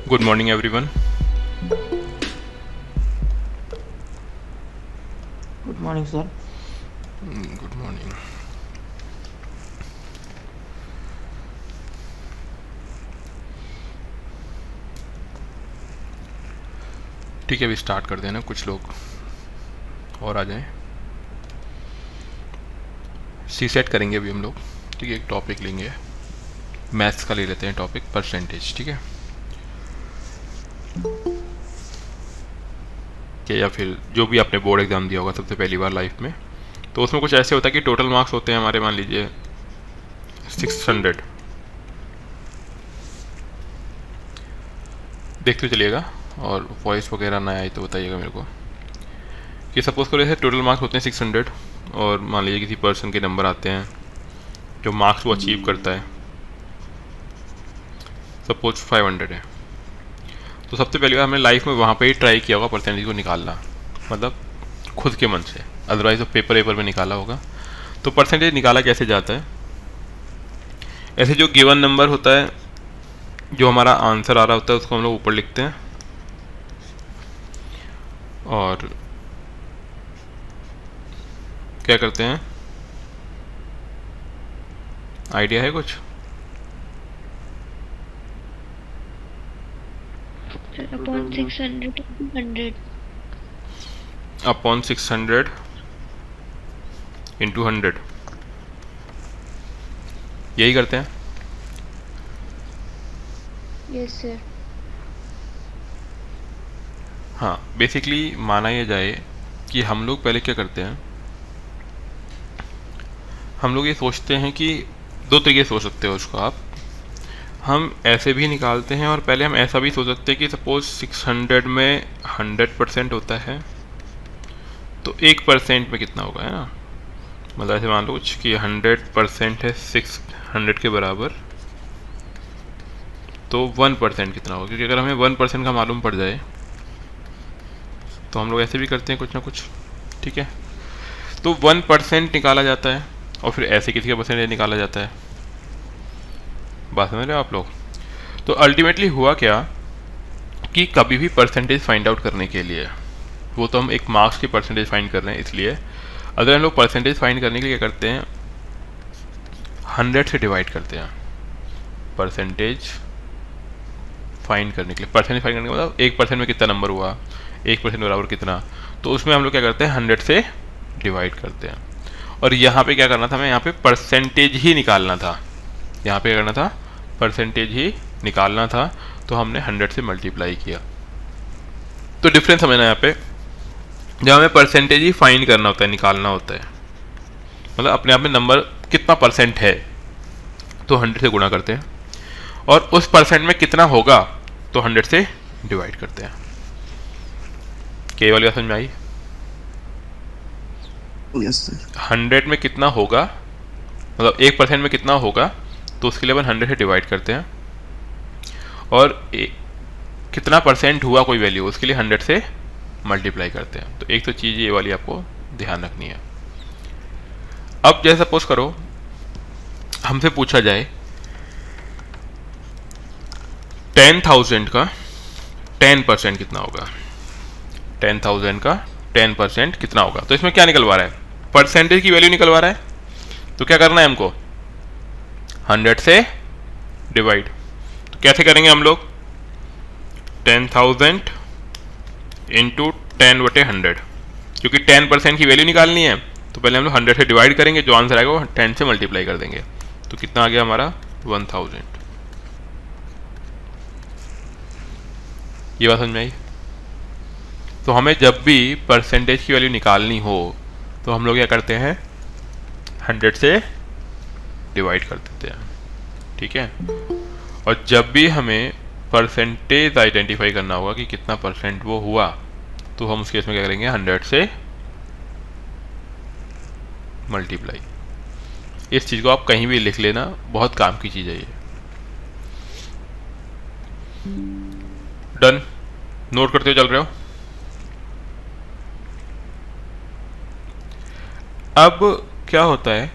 Good morning, everyone. Good morning, sir. Good morning. ठीक है, अभी स्टार्ट कर देना, कुछ लोग और आ जाएं। सी सेट करेंगे अभी हम लोग। ठीक है, एक टॉपिक लेंगे, मैथ्स का ले लेते हैं टॉपिक, परसेंटेज। ठीक है, कि या फिर जो भी आपने बोर्ड एग्ज़ाम दिया होगा सबसे पहली बार लाइफ में, तो उसमें कुछ ऐसे होता है कि टोटल मार्क्स होते हैं हमारे, मान लीजिए 600। देखते चलिएगा, और वॉइस वगैरह ना आए तो बताइएगा मेरे को। कि सपोज़ करो ऐसे टोटल मार्क्स होते हैं 600, और मान लीजिए किसी पर्सन के नंबर आते हैं जो मार्क्स वो अचीव करता है, सपोज 500 है। तो सबसे पहली बार हमने लाइफ में वहाँ पे ही ट्राई किया होगा परसेंटेज को निकालना, मतलब खुद के मन से, अदरवाइज तो पेपर में निकाला होगा। तो परसेंटेज निकाला कैसे जाता है, ऐसे जो गिवन नंबर होता है, जो हमारा आंसर आ रहा होता है, उसको हम लोग ऊपर लिखते हैं, और क्या करते हैं, आइडिया है कुछ? अपॉन 600 100 अपॉन 600 इंटू 100, यही करते हैं। Yes sir. हाँ, बेसिकली माना यह जाए कि हम लोग पहले क्या करते हैं, हम लोग ये सोचते हैं कि दो तरीके से सोच सकते हो उसको आप। हम ऐसे भी निकालते हैं, और पहले हम ऐसा भी सोच सकते हैं कि सपोज 600 में 100% होता है, तो 1% में कितना होगा, है ना। मतलब ऐसे मान लो कुछ कि 100% है 600 के बराबर, तो 1% कितना होगा, क्योंकि अगर हमें 1% का मालूम पड़ जाए तो हम लोग ऐसे भी करते हैं कुछ ना कुछ। ठीक है, तो 1% निकाला जाता है, और फिर ऐसे किसी का परसेंटेज निकाला जाता है। बात समझ रहे हो आप लोग? तो अल्टीमेटली हुआ क्या कि कभी भी परसेंटेज फाइंड आउट करने के लिए, वो तो हम एक मार्क्स की परसेंटेज फाइंड कर रहे हैं, इसलिए अगर हम लोग परसेंटेज फाइंड करने के लिए क्या करते हैं, 100 से डिवाइड करते हैं। परसेंटेज फाइंड करने के लिए, परसेंटेज फाइंड करने का मतलब 1% में कितना नंबर हुआ, 1% बराबर कितना, तो उसमें हम लोग क्या करते हैं, 100 से डिवाइड करते हैं। और यहाँ पे क्या करना था, हमें यहाँ पे परसेंटेज ही निकालना था, यहाँ पे क्या करना था, परसेंटेज ही निकालना था, तो हमने 100 से मल्टीप्लाई किया। तो डिफरेंस समझना यहाँ पे, जब हमें परसेंटेज ही फाइंड करना होता है, निकालना होता है, मतलब अपने आप में नंबर कितना परसेंट है, तो 100 से गुणा करते हैं, और उस परसेंट में कितना होगा तो 100 से डिवाइड करते हैं। के वाली बात समझ में आई? Yes sir. 100 में कितना होगा, मतलब 1% में कितना होगा, तो उसके लिए अपन 100 से डिवाइड करते हैं, और कितना परसेंट हुआ कोई वैल्यू, उसके लिए 100 से मल्टीप्लाई करते हैं। तो एक तो चीज़ ये वाली आपको ध्यान रखनी है। अब जैसे सपोज करो हमसे पूछा जाए 10,000 का 10% कितना होगा, 10,000 का 10% कितना होगा, तो इसमें क्या निकलवा रहा है, परसेंटेज की वैल्यू निकलवा रहा है। तो क्या करना है हमको, 100 से डिवाइड। तो कैसे करेंगे हम लोग, 10,000 इंटू 10/100, क्योंकि 10% की वैल्यू निकालनी है, तो पहले हम लोग 100 से डिवाइड करेंगे, जो आंसर आएगा वो 10 से मल्टीप्लाई कर देंगे। तो कितना आ गया हमारा, 1000। ये बात समझ में आई? तो हमें जब भी परसेंटेज की वैल्यू निकालनी हो, तो हम लोग क्या करते हैं, 100 से डिवाइड कर देते हैं। ठीक है, और जब भी हमें परसेंटेज आइडेंटिफाई करना होगा कि कितना परसेंट वो हुआ, तो हम उस केस में क्या करेंगे, 100 से मल्टीप्लाई। इस चीज़ को आप कहीं भी लिख लेना, बहुत काम की चीज़ है ये। डन, नोट करते हुए चल रहे हो? अब क्या होता है,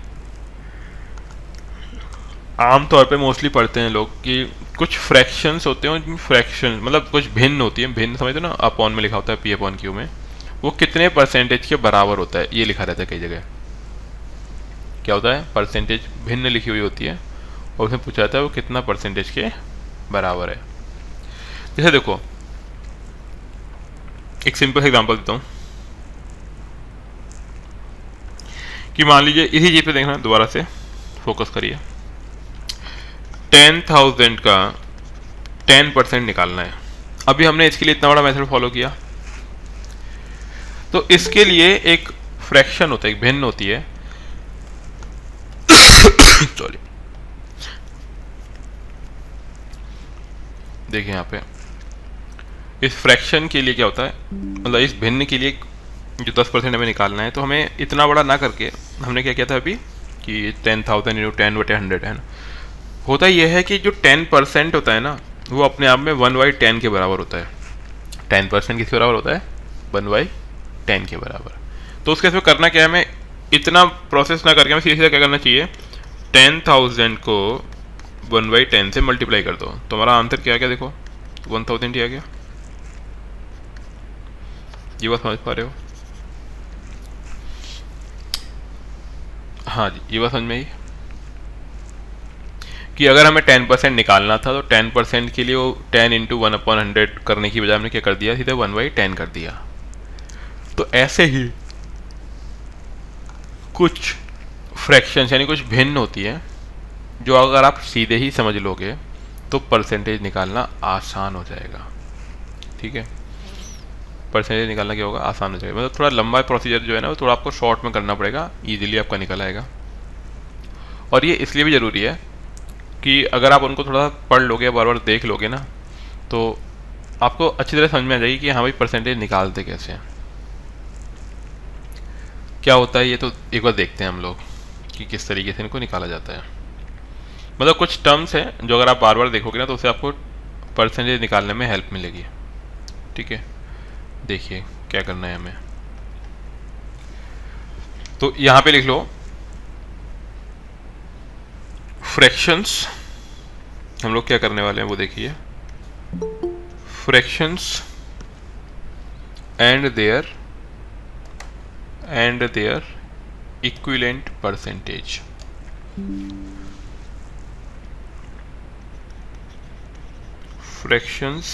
आम तौर पे मोस्टली पढ़ते हैं लोग कि कुछ फ्रैक्शंस होते हैं, फ्रैक्शन मतलब कुछ भिन्न होती है, भिन्न समझते हो ना, अपॉन में लिखा होता है पी अपॉन क्यू में, वो कितने परसेंटेज के बराबर होता है ये लिखा रहता है कई जगह। क्या होता है, परसेंटेज भिन्न लिखी हुई होती है और उसमें पूछा जाता है वो कितना परसेंटेज के बराबर है। जैसे देखो एक सिंपल एग्जांपल देता हूँ कि मान लीजिए इसी चीज पे देखना, दोबारा से फोकस करिए, 10,000 का 10% निकालना है। अभी हमने इसके लिए इतना बड़ा मेथड फॉलो किया, तो इसके लिए एक फ्रैक्शन होता है, एक भिन्न होती है सॉरी, देखिए यहाँ पे इस फ्रैक्शन के लिए क्या होता है, मतलब इस भिन्न के लिए जो 10% हमें निकालना है, तो हमें इतना बड़ा ना करके हमने क्या किया था अभी कि 10,000 × 10/100 है ना। होता यह है कि जो 10% होता है ना वो अपने आप में 1/10 के बराबर होता है। 10% किसके बराबर होता है, 1/10 के बराबर। तो उसके इसमें करना क्या है, हमें इतना प्रोसेस ना करके हमें सीधे सीधा क्या करना चाहिए, 10,000 को 1/10 से मल्टीप्लाई कर दो, तो हमारा आंसर क्या आ गया, देखो 1000 ही आ गया। ये बात समझ पा रहे हो? हाँ जी, ये बात समझ में आई कि अगर हमें 10% निकालना था तो 10% के लिए वो 10 × 1/100 करने की बजाय हमने क्या कर दिया, सीधे 1/10 कर दिया। तो ऐसे ही कुछ फ्रैक्शंस यानी कुछ भिन्न होती है जो अगर आप सीधे ही समझ लोगे तो परसेंटेज निकालना आसान हो जाएगा। ठीक है, परसेंटेज निकालना क्या होगा, आसान हो जाएगा। मतलब थोड़ा लंबा प्रोसीजर जो है ना वो थोड़ा आपको शॉर्ट में करना पड़ेगा, इजीली आपका निकल आएगा। और ये इसलिए भी ज़रूरी है कि अगर आप उनको थोड़ा पढ़ लोगे, बार बार देख लोगे ना, तो आपको अच्छी तरह समझ में आ जाएगी कि हाँ भाई परसेंटेज निकालते कैसे हैं, क्या होता है। ये तो एक बार देखते हैं हम लोग कि किस तरीके से इनको निकाला जाता है। मतलब कुछ टर्म्स हैं जो अगर आप बार बार देखोगे ना तो उससे आपको परसेंटेज निकालने में हेल्प मिलेगी। ठीक है, देखिए क्या करना है हमें, तो यहाँ पे लिख लो फ्रैक्शंस। हम लोग क्या करने वाले हैं वो देखिए, fractions and their equivalent percentage. fractions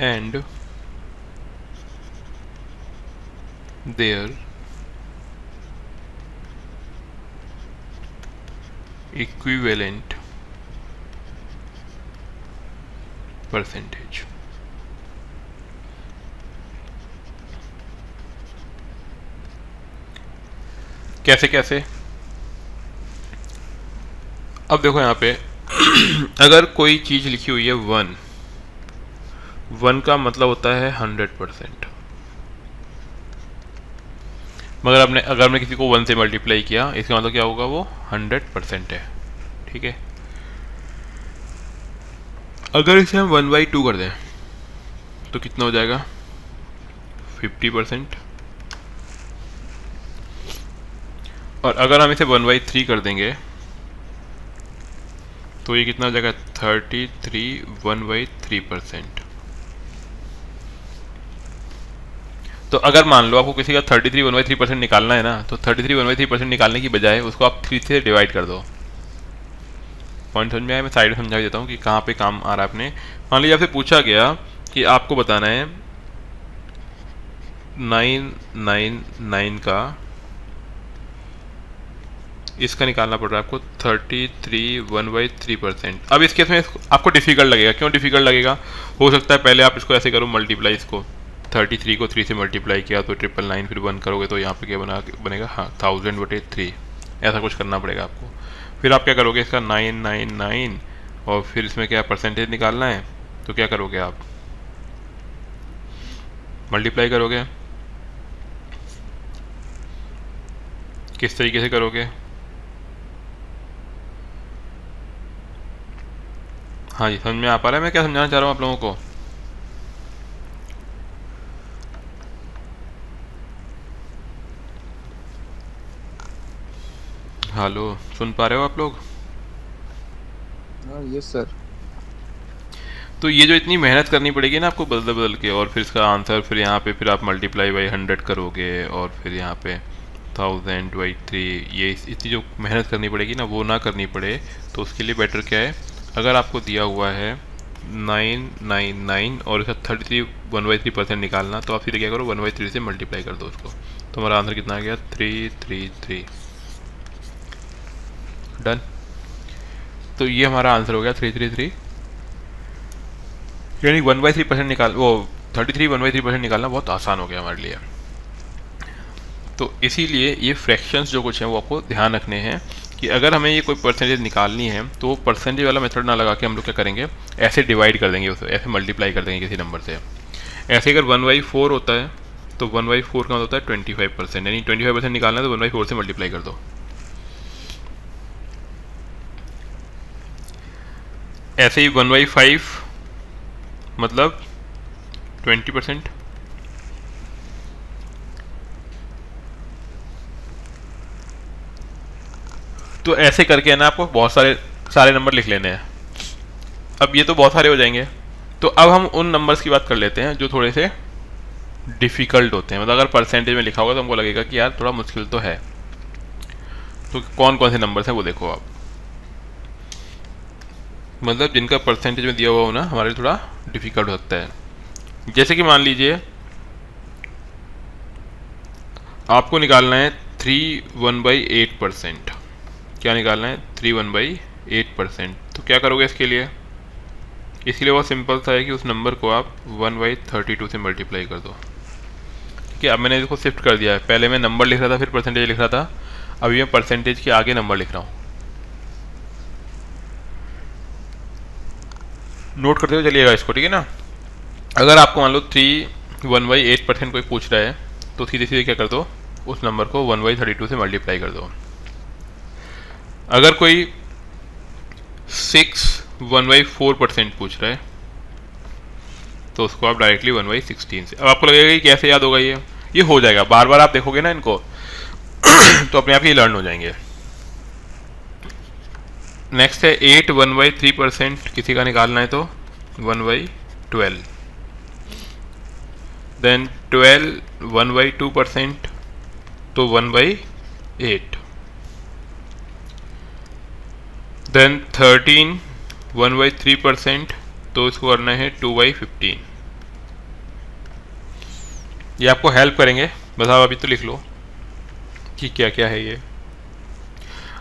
and their equivalent percentage। कैसे कैसे, अब देखो यहाँ पे अगर कोई चीज लिखी हुई है 1 का मतलब होता है 100%। मगर अगर हमने किसी को 1 से मल्टीप्लाई किया इसका मतलब क्या होगा, वो 100% है। ठीक है, अगर इसे हम 1/2 कर दें तो कितना हो जाएगा, 50%। और अगर हम इसे 1/3 कर देंगे तो ये कितना हो जाएगा, 33 1/3%। तो अगर मान लो आपको किसी का 33 1/3% निकालना है ना, तो 33 1/3% निकालने की बजाय उसको आप 3 से डिवाइड कर दो। पॉइंट समझ में आया? मैं साइड में समझा देता हूँ कि कहाँ पे काम आ रहा है अपने। मान लीजिए आपसे पूछा गया कि आपको बताना है 999 का इसका निकालना पड़ रहा है आपको 33 1/3%। अब इस केस में आपको डिफिकल्ट लगेगा। क्यों डिफिकल्ट लगेगा, हो सकता है पहले आप इसको ऐसे करो, मल्टीप्लाई इसको 33 को 3 से मल्टीप्लाई किया तो 999, फिर 1 करोगे तो यहाँ पे क्या बनेगा, हाँ 1000/3, ऐसा कुछ करना पड़ेगा आपको। फिर आप क्या करोगे, इसका 999 और फिर इसमें क्या परसेंटेज निकालना है, तो क्या करोगे आप, मल्टीप्लाई करोगे। किस तरीके से करोगे, हाँ जी समझ में आ पा रहा है मैं क्या समझाना चाह रहा हूँ आप लोगों को? हेलो, सुन पा रहे हो आप लोग? हाँ यस सर। तो ये जो इतनी मेहनत करनी पड़ेगी ना आपको बदल बदल के, और फिर इसका आंसर फिर यहाँ पे फिर आप मल्टीप्लाई बाई 100 करोगे, और फिर यहाँ पे 1000/3, ये इतनी जो मेहनत करनी पड़ेगी ना वो ना करनी पड़े, तो उसके लिए बेटर क्या है, अगर आपको दिया हुआ है 999 और इसका 33 1/3% निकालना, तो आप सीधे क्या करो 1/3 से मल्टीप्लाई कर दो उसको, तो हमारा आंसर कितना आ गया 333। डन। तो ये हमारा आंसर हो गया 333, यानी 1/3% निकाल, वो 33 1/3% निकालना बहुत आसान हो गया हमारे लिए। तो इसीलिए ये फ्रैक्शंस जो कुछ हैं वो आपको ध्यान रखने हैं कि अगर हमें ये कोई परसेंटेज निकालनी है तो वो परसेंटेज वाला मेथड ना लगा के हम लोग क्या करेंगे, ऐसे डिवाइड कर देंगे उसे, ऐसे मल्टीप्लाई कर देंगे किसी नंबर से। ऐसे अगर 1/4 होता है तो 1/4 का मतलब होता है 25%, यानी 25% निकालना है तो 1/4 से मल्टीप्लाई कर दो। ऐसे ही 1/5 मतलब 20%। तो ऐसे करके ना आपको बहुत सारे नंबर लिख लेने हैं। अब ये तो बहुत सारे हो जाएंगे, तो अब हम उन नंबर्स की बात कर लेते हैं जो थोड़े से डिफ़िकल्ट होते हैं, मतलब अगर परसेंटेज में लिखा होगा तो हमको लगेगा कि यार थोड़ा मुश्किल तो है। तो कौन कौन से नंबर्स हैं वो देखो आप, मतलब जिनका परसेंटेज में दिया हुआ हो ना हमारे लिए थोड़ा डिफ़िकल्ट हो सकता है। जैसे कि मान लीजिए आपको निकालना है 3 1/8%। क्या निकालना है 3 1/8%। तो क्या करोगे इसके लिए, इसके लिए बहुत सिंपल सा है कि उस नंबर को आप 1/32 से मल्टीप्लाई कर दो। ठीक है, अब मैंने इसको शिफ्ट कर दिया है, पहले मैं नंबर लिख रहा था फिर परसेंटेज लिख रहा था, अभी मैं परसेंटेज के आगे नंबर लिख रहा हूँ। नोट करते हुए चलिएगा इसको, ठीक है ना। अगर आपको मान लो 3 1/8% कोई पूछ रहा है तो सीधे सीधे क्या कर दो, उस नंबर को 1/32 से मल्टीप्लाई कर दो। अगर कोई 6 1/4% पूछ रहा है तो उसको आप डायरेक्टली 1/16 से। अब आपको लगेगा कि कैसे याद होगा, ये हो जाएगा, बार बार आप देखोगे ना इनको तो अपने आप ही लर्न हो जाएंगे। नेक्स्ट है 8 1/3%, किसी का निकालना है तो 1/12। देन 12 1/2% तो 1/8। देन 13 1/3% तो इसको करना है 2/15। ये आपको हेल्प करेंगे, बस आप अभी तो लिख लो कि क्या क्या है ये।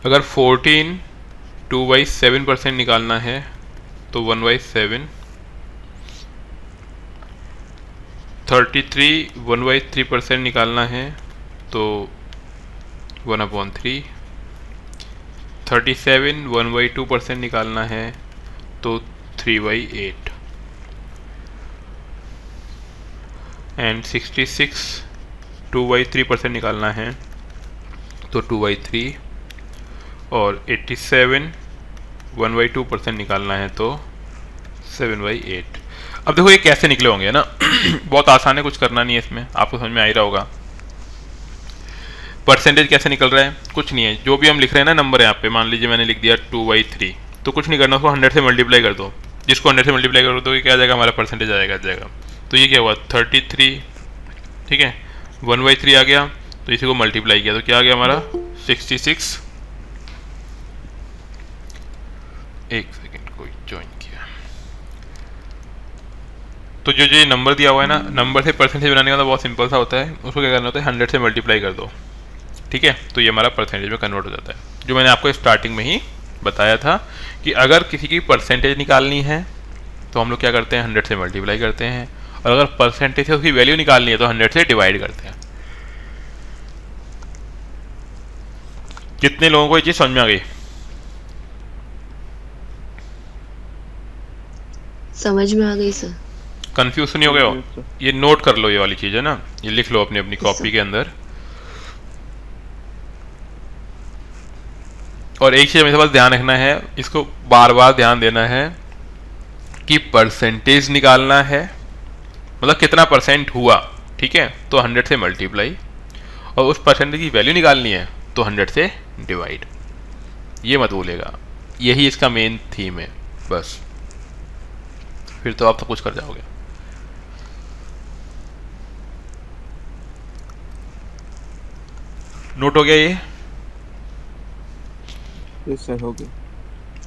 अगर 14 2/7% निकालना है तो 1/7। 33 1/3% निकालना है तो 1/3। 37 1/2% निकालना है तो 3/8। एंड 66 2/3% निकालना है तो 2/3। और 87 1/2% निकालना है तो 7/8। अब देखो ये कैसे निकले होंगे ना बहुत आसान है, कुछ करना नहीं है इसमें, आपको समझ में आ ही रहा होगा। परसेंटेज कैसे निकल रहा है, कुछ नहीं है, जो भी हम लिख रहे हैं ना नंबर यहाँ पे, मान लीजिए मैंने लिख दिया 2/3, तो कुछ नहीं करना, उसको 100 से मल्टीप्लाई कर दो। जिसको 100 से मल्टीप्लाई कर दो क्या आ जाएगा, हमारा परसेंटेज आ जाएगा। तो ये क्या हुआ 33, ठीक है, 1/3 आ गया, तो इसी को मल्टीप्लाई किया तो क्या आ गया हमारा 66। एक सेकेंड, कोई ज्वाइन किया। तो जो ये नंबर दिया हुआ है ना, नंबर से परसेंटेज बनाने का तो बहुत सिंपल सा होता है, उसको क्या करना होता है 100 से मल्टीप्लाई कर दो, ठीक है, तो ये हमारा परसेंटेज में कन्वर्ट हो जाता है। जो मैंने आपको स्टार्टिंग में ही बताया था कि अगर किसी की परसेंटेज निकालनी है तो हम लोग क्या करते हैं 100 से मल्टीप्लाई करते हैं, और अगर परसेंटेज से उसकी वैल्यू निकालनी है तो 100 से डिवाइड करते हैं। कितने लोगों को ये चीज़ समझ में आ गई? समझ में आ गई सर। कंफ्यूज नहीं हो गए हो? ये नोट कर लो, ये वाली चीज़ है ना, ये लिख लो अपनी अपनी कॉपी के अंदर। और एक चीज़ हमें बस ध्यान रखना है, इसको बार बार ध्यान देना है कि परसेंटेज निकालना है, मतलब कितना परसेंट हुआ, ठीक है, तो 100 से मल्टीप्लाई, और उस परसेंटेज की वैल्यू निकालनी है तो 100 से डिवाइड। ये मत भूलेगा, यही इसका मेन थीम है बस, फिर तो आप सब कुछ कर जाओगे। नोट हो गया ये? यस सर, हो गया।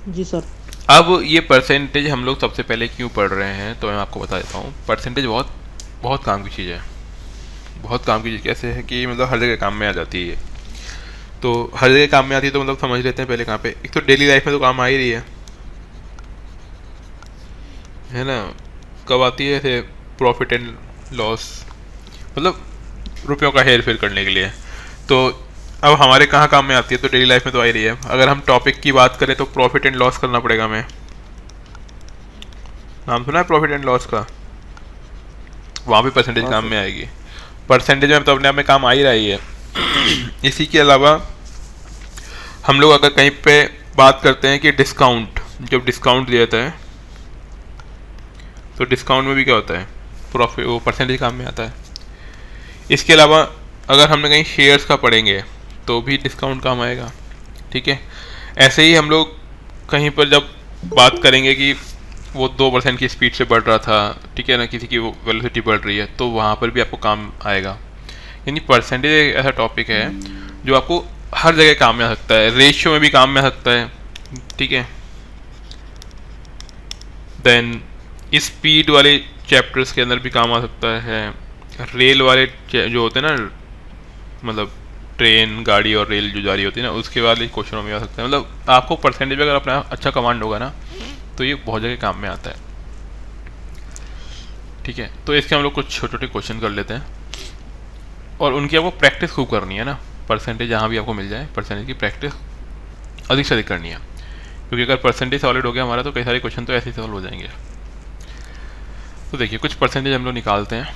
जी सर। अब ये परसेंटेज हम लोग सबसे पहले क्यों पढ़ रहे हैं तो मैं आपको बता देता हूँ। परसेंटेज बहुत बहुत काम की चीज़ है, बहुत काम की चीज़ कैसे है कि मतलब हर जगह काम में आ जाती है ये। तो हर जगह काम में आती है तो मतलब समझ लेते हैं पहले कहाँ पे। एक तो डेली लाइफ में तो काम आ ही रही है ना। कब आती है? ऐसे प्रॉफिट एंड लॉस, मतलब रुपयों का हेर फेर करने के लिए। तो अब हमारे कहाँ काम में आती है? तो डेली लाइफ में तो आ ही रही है। अगर हम टॉपिक की बात करें तो प्रॉफिट एंड लॉस करना पड़ेगा हमें। नाम सुना है प्रॉफिट एंड लॉस का? वहाँ भी परसेंटेज काम में आएगी। परसेंटेज में तो अपने आप में काम आ ही रही है। इसी के अलावा हम लोग अगर कहीं पे बात करते हैं कि डिस्काउंट, जब डिस्काउंट दिया जाता है तो डिस्काउंट में भी क्या होता है? प्रॉफिट, वो परसेंटेज काम में आता है। इसके अलावा अगर हमने कहीं शेयर्स का पढ़ेंगे तो भी डिस्काउंट काम आएगा, ठीक है। ऐसे ही हम लोग कहीं पर जब बात करेंगे कि वो 2% की स्पीड से बढ़ रहा था, ठीक है ना, किसी की वो वेलोसिटी बढ़ रही है, तो वहाँ पर भी आपको काम आएगा। यानी परसेंटेज एक ऐसा टॉपिक है जो आपको हर जगह काम में आ सकता है। रेशियो में भी काम में आ सकता है, ठीक है। देन स्पीड वाले चैप्टर्स के अंदर भी काम आ सकता है। रेल वाले जो होते हैं ना, मतलब ट्रेन, गाड़ी और रेल जो जा रही होती है ना, उसके वाले क्वेश्चनों में आ सकता है। मतलब आपको परसेंटेज अगर अपना अच्छा कमांड होगा ना तो ये बहुत जगह काम में आता है, ठीक है। तो इसके हम लोग कुछ छोटे छोटे क्वेश्चन कर लेते हैं और उनकी आपको प्रैक्टिस खूब करनी है ना। परसेंटेज जहाँ भी आपको मिल जाए, परसेंटेज की प्रैक्टिस अधिक से अधिक करनी है, क्योंकि अगर परसेंटेज सॉलिड हो गया हमारा तो कई सारे क्वेश्चन तो ऐसे ही सॉल्व हो जाएंगे। तो देखिए कुछ परसेंटेज हम लोग निकालते हैं।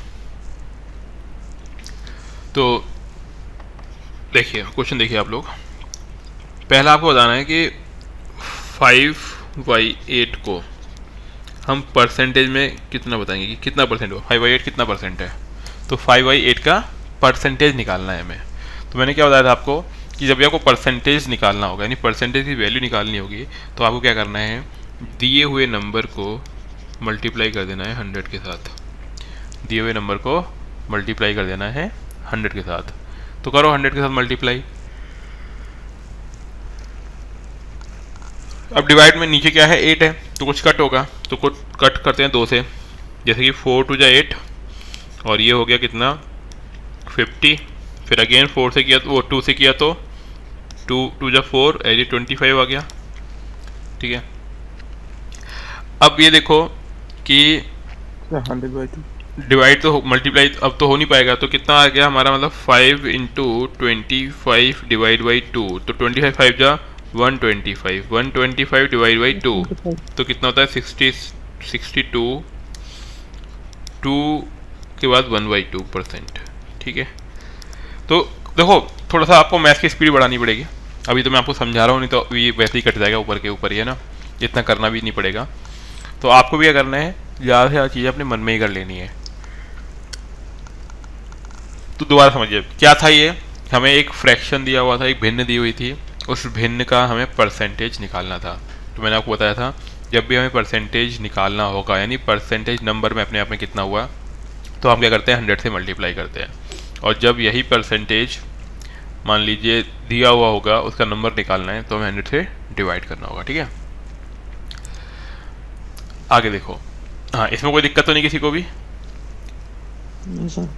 तो देखिए क्वेश्चन देखिए आप लोग। पहला आपको बताना है कि 5/8 को हम परसेंटेज में कितना बताएंगे कि कितना परसेंट हुआ। 5/8 कितना परसेंट है? तो 5/8 का परसेंटेज निकालना है हमें। तो मैंने क्या बताया था आपको कि जब भी आपको परसेंटेज निकालना होगा, यानी परसेंटेज की वैल्यू निकालनी होगी, तो आपको क्या करना है, दिए हुए नंबर को मल्टीप्लाई कर देना है 100 के साथ। दिए हुए नंबर को मल्टीप्लाई कर देना है 100 के साथ। तो करो 100 के साथ मल्टीप्लाई। अब डिवाइड में नीचे क्या है? 8 है, तो कुछ कट होगा, तो कुछ कट करते हैं 2 से। जैसे कि 4 2 जा 8 और ये हो गया कितना? 50। फिर अगेन 4 से किया तो वो 2 से किया तो 2 2 जा 4 ऐसे 25 आ गया, ठीक है। अब ये देखो कि 100/2 डिवाइड तो मल्टीप्लाई अब तो हो नहीं पाएगा, तो कितना आ गया हमारा? मतलब 5 × 25 डिवाइड बाई 2, तो 25 5 जा 125, 125 डिवाइड बाई 2 तो कितना होता है? 62, 2 के बाद 1/2%, ठीक है। तो देखो थोड़ा सा आपको मैथ की स्पीड बढ़ानी पड़ेगी। अभी तो मैं आपको समझा रहा हूँ, नहीं तो ये वैसे ही कट जाएगा ऊपर के ऊपर ही, है ना। इतना करना भी नहीं पड़ेगा। तो आपको भी क्या करना है, ज़्यादा से ज़्यादा चीज़ें अपने मन में ही कर लेनी है। तो दोबारा समझिए क्या था ये। हमें एक फ्रैक्शन दिया हुआ था, एक भिन्न दी हुई थी, उस भिन्न का हमें परसेंटेज निकालना था। तो मैंने आपको बताया था जब भी हमें परसेंटेज निकालना होगा, यानी परसेंटेज नंबर में अपने आप में कितना हुआ, तो हम क्या करते हैं? 100 से मल्टीप्लाई करते हैं। और जब यही परसेंटेज मान लीजिए दिया हुआ होगा, उसका नंबर निकालना है, तो हमें 100 से डिवाइड करना होगा, ठीक है। आगे देखो। हाँ, इसमें कोई दिक्कत तो नहीं किसी को भी? नहीं सर।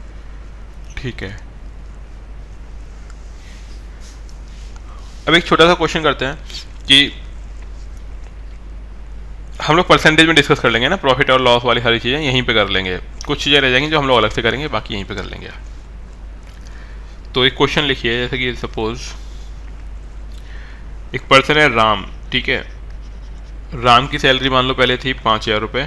ठीक है। अब एक छोटा सा क्वेश्चन करते हैं कि हम लोग परसेंटेज में डिस्कस कर लेंगे ना, प्रॉफिट और लॉस वाली सारी चीज़ें यहीं पे कर लेंगे। कुछ चीज़ें रह जाएंगी जो हम लोग अलग से करेंगे, बाकी यहीं पे कर लेंगे। तो एक क्वेश्चन लिखिए, जैसे कि सपोज एक पर्सन है राम, ठीक है। राम की सैलरी मान लो पहले थी 5000 रुपये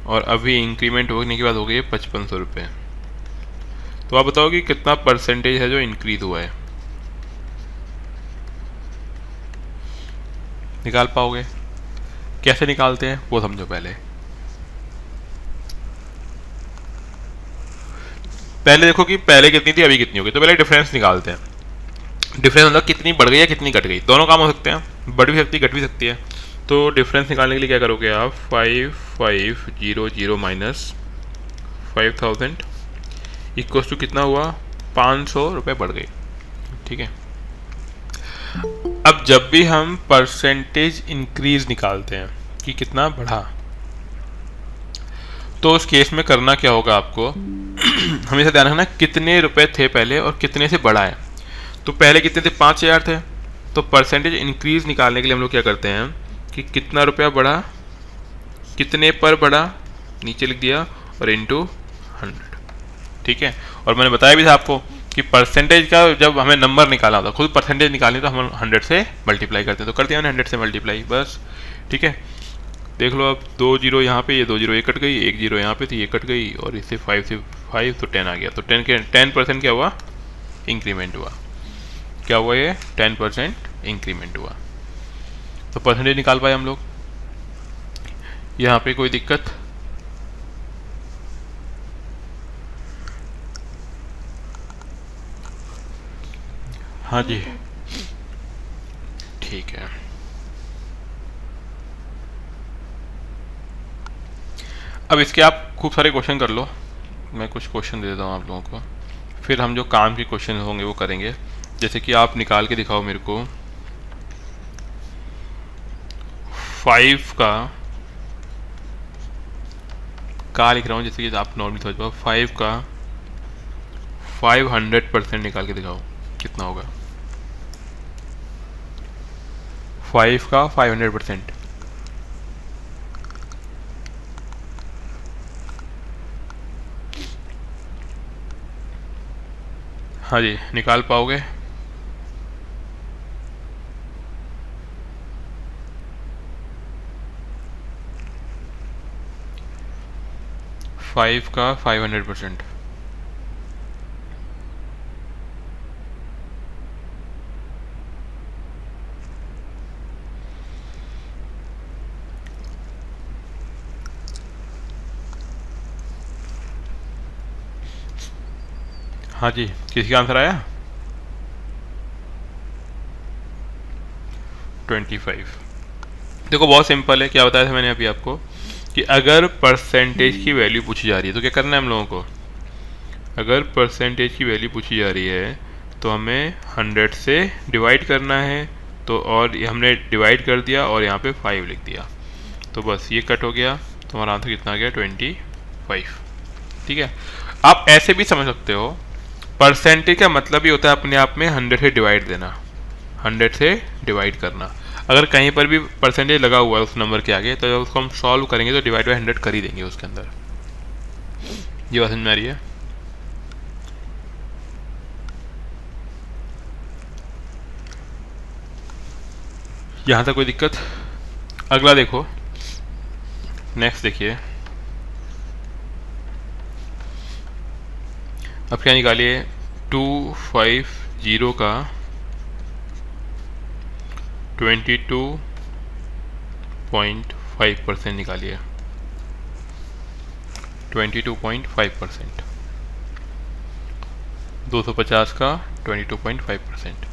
और अभी इंक्रीमेंट होने के बाद हो गई है 5500 रुपये। तो आप बताओ कि कितना परसेंटेज है जो इंक्रीज हुआ है? निकाल पाओगे? कैसे निकालते हैं वो समझो पहले। पहले देखो कि पहले कितनी थी, अभी कितनी होगी। तो पहले डिफरेंस निकालते हैं। डिफरेंस मतलब कितनी बढ़ गई या कितनी घट गई, दोनों काम हो सकते हैं, बढ़ भी सकती है घट भी सकती है। तो डिफरेंस निकालने के लिए क्या करोगे आप, 5500 माइनस 5000 इक्वल्स टू कितना हुआ, 500 रुपये बढ़ गई। ठीक है, अब जब भी हम परसेंटेज इंक्रीज निकालते हैं कि कितना बढ़ा, तो उस केस में करना क्या होगा आपको हमेशा ध्यान रखना कितने रुपए थे पहले और कितने से बढ़ा है। तो पहले कितने थे, 5000 थे, तो परसेंटेज इंक्रीज निकालने के लिए हम लोग क्या करते हैं कि कितना रुपया बढ़ा, कितने पर बढ़ा, नीचे लिख दिया और इनटू 100। ठीक है, और मैंने बताया भी था आपको कि परसेंटेज का जब हमें नंबर निकालना होता है, खुद परसेंटेज निकालनी तो हम 100 से मल्टीप्लाई करते हैं, तो कर दिया मैंने 100 से मल्टीप्लाई बस। ठीक है, देख लो अब 2 जीरो यहाँ पे, ये 2 जीरो ये कट गई, 1 जीरो यहाँ पे थी ये कट गई, और इससे 5 से 5 तो 10 आ गया। तो 10% क्या हुआ, इंक्रीमेंट हुआ। क्या हुआ, ये 10% इंक्रीमेंट हुआ। तो परसेंटेज निकाल पाए हम लोग। यहाँ पे कोई दिक्कत, हाँ जी ठीक है। अब इसके आप खूब सारे क्वेश्चन कर लो, मैं कुछ क्वेश्चन दे देता हूँ आप लोगों को, फिर हम जो काम के क्वेश्चन होंगे वो करेंगे। जैसे कि आप निकाल के दिखाओ मेरे को 5 का लिख रहा हूँ, जैसे कि आप नॉर्मली समझ पाओ, 5 का 500% निकाल के दिखाओ कितना होगा, 5 का 500%। हाँ जी, निकाल पाओगे? फाइव का 500%। हाँ जी, किसी का आंसर आया? 25। देखो बहुत सिंपल है, क्या बताया था मैंने अभी आपको कि अगर परसेंटेज की वैल्यू पूछी जा रही है तो क्या करना है हम लोगों को, अगर परसेंटेज की वैल्यू पूछी जा रही है तो हमें 100 से डिवाइड करना है। तो और ये हमने डिवाइड कर दिया और यहाँ पे 5 लिख दिया, तो बस ये कट हो गया, तो हमारा आंसर कितना आ गया, 25। ठीक है, आप ऐसे भी समझ सकते हो, परसेंटेज का मतलब ही होता है अपने आप में 100 से डिवाइड देना, 100 से डिवाइड करना। अगर कहीं पर भी परसेंटेज लगा हुआ है उस नंबर के आगे, तो जब उसको हम सॉल्व करेंगे तो डिवाइड बाय 100 कर ही देंगे उसके अंदर। ये बात समझ में आ रही है? यहाँ तक कोई दिक्कत? अगला देखो, नेक्स्ट देखिए, अब क्या निकालिए, 250 का 22.5% निकालिए, 22.5%। 250 का 22.5%।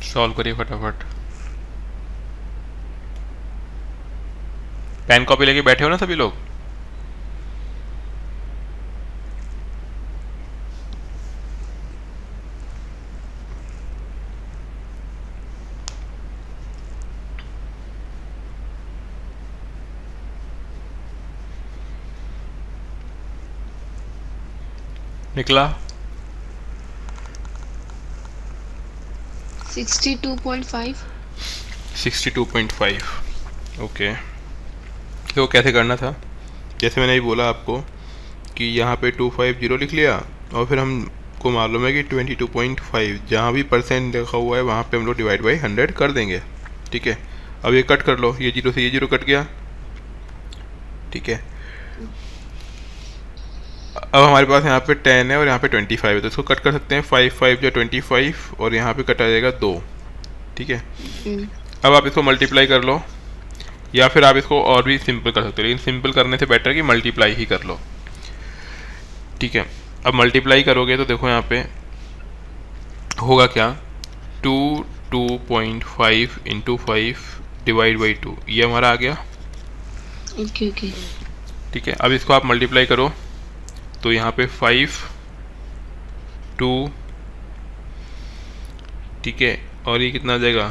सॉल्व करिए फटाफट। पेन कॉपी लेके बैठे हो ना सभी लोग? निकला 62.5। 62.5। ओके, तो कैसे करना था, जैसे मैंने ही बोला आपको कि यहाँ पे 250 लिख लिया, और फिर हमको मालूम है कि 22.5 जहाँ भी परसेंट लिखा हुआ है वहाँ पे हम लोग डिवाइड बाई 100 कर देंगे। ठीक है, अब ये कट कर लो, ये जीरो से ये जीरो कट गया, ठीक है। अब हमारे पास यहाँ पे 10 है और यहाँ पे 25 है, तो इसको कट कर सकते हैं। 5 5 जो 25 और यहाँ पे कट आ जाएगा 2, ठीक है। अब आप इसको मल्टीप्लाई कर लो, या फिर आप इसको और भी सिंपल कर सकते हो, लेकिन सिंपल करने से बेटर है कि मल्टीप्लाई ही कर लो, ठीक है। अब मल्टीप्लाई करोगे तो देखो यहाँ पे होगा क्या, 2.5 इंटू 5 डिवाइड बाई 2, ये हमारा आ गया, ओके ओके। ठीक है। अब इसको आप मल्टीप्लाई करो तो यहाँ पे 5 2, ठीक है, और ये कितना आ जाएगा,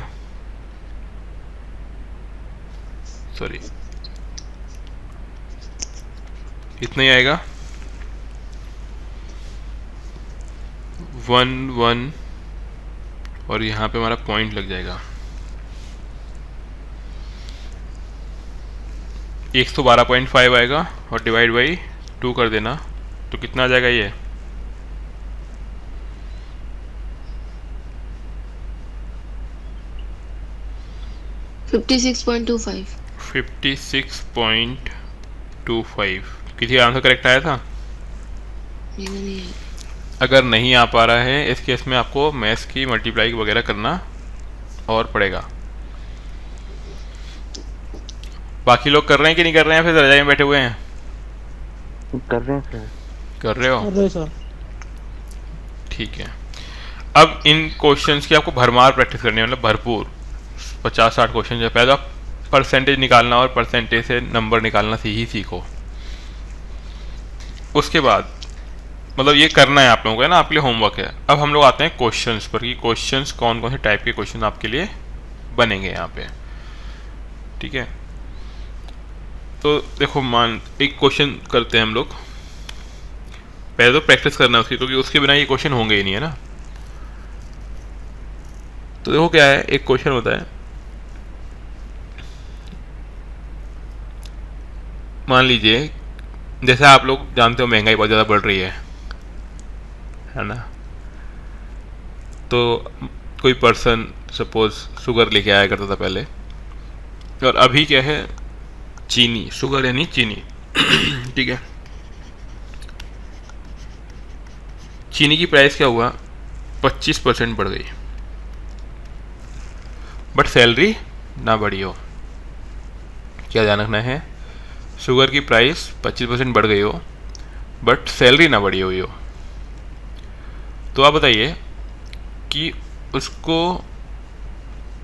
सॉरी इतना ही आएगा, 1 1, और यहाँ पे हमारा पॉइंट लग जाएगा 112.5 आएगा, और डिवाइड बाई 2 कर देना तो कितना आ जाएगा ये, फिफ्टी 56.25। 56.25। किसी का आंसर करेक्ट आया था? मेरा नहीं है। अगर नहीं आ पा रहा है इस केस में आपको मैथ्स की मल्टीप्लाई वगैरह करना और पड़ेगा। बाकी लोग कर रहे हैं कि नहीं कर रहे हैं, फिर रजाई में बैठे हुए हैं? कर रहे हैं सर। कर रहे हो, अरे सर ठीक है। अब इन क्वेश्चंस की आपको भरमार प्रैक्टिस करनी है, मतलब भरपूर 50-60 क्वेश्चन जो पहले आप परसेंटेज निकालना और परसेंटेज से नंबर निकालना ही सीखो। उसके बाद मतलब ये करना है आप लोगों को, है ना, आपके लिए होमवर्क है। अब हम लोग आते हैं क्वेश्चंस पर कि क्वेश्चंस कौन कौन से टाइप के क्वेश्चन आपके लिए बनेंगे यहाँ पे, ठीक है। तो देखो मान एक क्वेश्चन करते हैं हम लोग, पहले तो प्रैक्टिस करना है उसकी, क्योंकि उसके बिना ये क्वेश्चन होंगे ही नहीं, है ना। तो देखो क्या है, एक क्वेश्चन होता है, मान लीजिए जैसे आप लोग जानते हो महंगाई बहुत ज़्यादा बढ़ रही है ना। तो कोई पर्सन सपोज शुगर लेके आया करता था पहले, और अभी क्या है, चीनी, शुगर यानी चीनी ठीक है। चीनी की प्राइस क्या हुआ, 25% बढ़ गई, बट सैलरी ना बढ़ी हो। क्या ध्यान रखना है, शुगर की प्राइस 25% बढ़ गई हो बट सैलरी ना बढ़ी हुई हो। तो आप बताइए कि उसको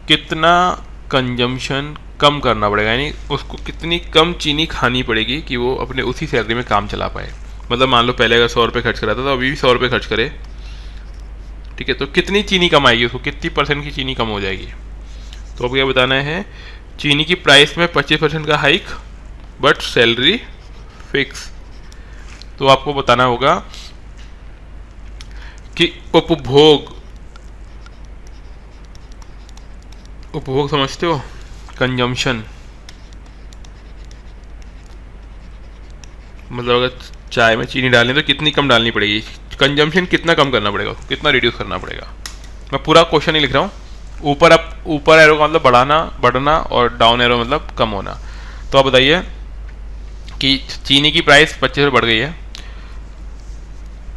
कितना कंजम्पशन कम करना पड़ेगा, यानी उसको कितनी कम चीनी खानी पड़ेगी कि वो अपने उसी सैलरी में काम चला पाए। मतलब मान लो पहले अगर 100 रुपये खर्च करा था तो अभी भी 100 रुपये खर्च करे, ठीक है, तो कितनी चीनी कम आएगी उसको, कितनी % की चीनी कम हो जाएगी। तो अब क्या बताना है, चीनी की प्राइस में 25% का हाइक बट सैलरी फिक्स। तो आपको बताना होगा कि उपभोग समझते हो, कंजम्पशन, मतलब अगर चाय में चीनी डालनी तो कितनी कम डालनी पड़ेगी, कंजम्पशन कितना कम करना पड़ेगा, कितना रिड्यूस करना पड़ेगा। मैं पूरा क्वेश्चन नहीं लिख रहा हूँ, ऊपर एरो का मतलब बढ़ना और डाउन एरो मतलब कम होना। तो आप बताइए कि चीनी की प्राइस 25 बढ़ गई है,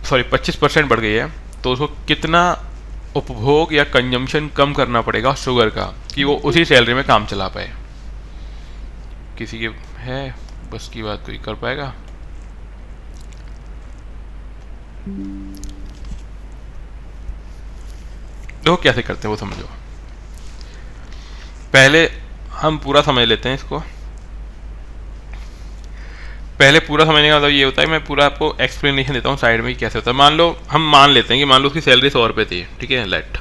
सॉरी 25% बढ़ गई है, तो उसको कितना उपभोग या कंजम्पशन कम करना पड़ेगा शुगर का कि वो उसी सैलरी में काम चला पाए। किसी के है बस की बात, कोई कर पाएगा? देखो कैसे करते हैं वो समझो। पहले हम पूरा समझ लेते हैं इसको। पहले पूरा समझने का मतलब ये होता है, मैं पूरा आपको एक्सप्लेनेशन देता हूँ साइड में कैसे होता है। मान लो हम मान लेते हैं कि मान लो उसकी सैलरी 100 रुपये थी, ठीक है, लेट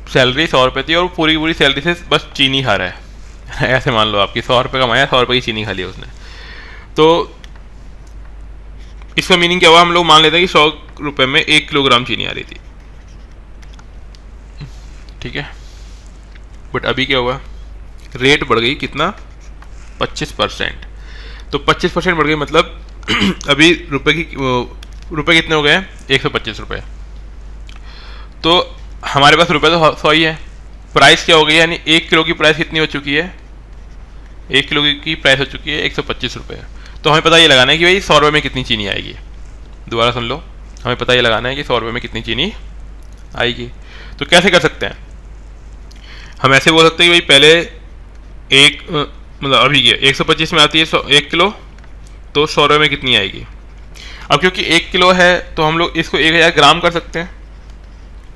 सैलरी 100 रुपये थी और पूरी सैलरी से बस चीनी खा रहा है ऐसे मान लो आपकी 100 रुपये कमाया, 100 रुपये की चीनी खा लिया उसने। तो इसका मीनिंग क्या हुआ, हम लोग मान लेते हैं कि 100 रुपये में 1 किलोग्राम चीनी आ रही थी, ठीक है। बट अभी क्या हुआ, रेट बढ़ गई, कितना, 25%। तो 25% बढ़ गई मतलब अभी रुपए कितने हो गए, 125 रुपये। तो हमारे पास रुपए तो 100 ही है, प्राइस क्या हो गई, यानी 1 किलो की प्राइस कितनी हो चुकी है, 1 किलो की प्राइस हो चुकी है 125 रुपये। तो हमें पता ये लगाना है कि भाई 100 रुपये में कितनी चीनी आएगी। दोबारा सुन लो, हमें पता ये लगाना है कि 100 रुपये में कितनी चीनी आएगी। तो कैसे कर सकते हैं, हम ऐसे बोल सकते हैं कि भाई पहले मतलब अभी ये 125 में आती है 1 किलो, तो 100 रुपये में कितनी आएगी। अब क्योंकि 1 किलो है तो हम लोग इसको 1000 ग्राम कर सकते हैं,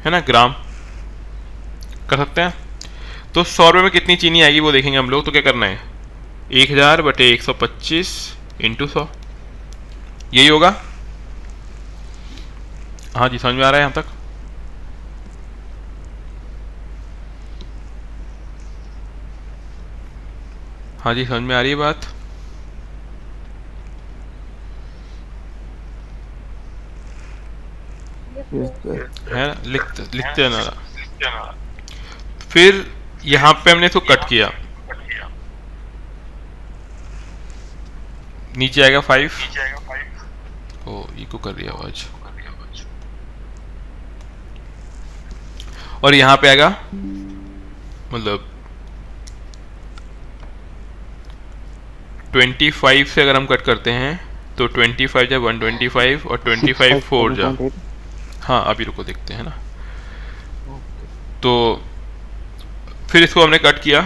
है ना, ग्राम कर सकते हैं। तो 100 रुपये में कितनी चीनी आएगी वो देखेंगे हम लोग। तो क्या करना है, 1000 बटे 125 इंटू 100, यही होगा। हाँ जी, समझ में आ रहा है यहाँ तक। हाँ जी, समझ में आ रही है बात। है ना, लिखते हैं ना। फिर यहाँ पे हमने इसको कट किया, नीचे आएगा 5। ओ इको कर रही है आवाज। और यहाँ पे आएगा मतलब 25 से अगर हम कट करते हैं तो 25 जा 125 और 25 4 जा। हाँ अभी रुको देखते हैं ना। तो फिर इसको हमने कट किया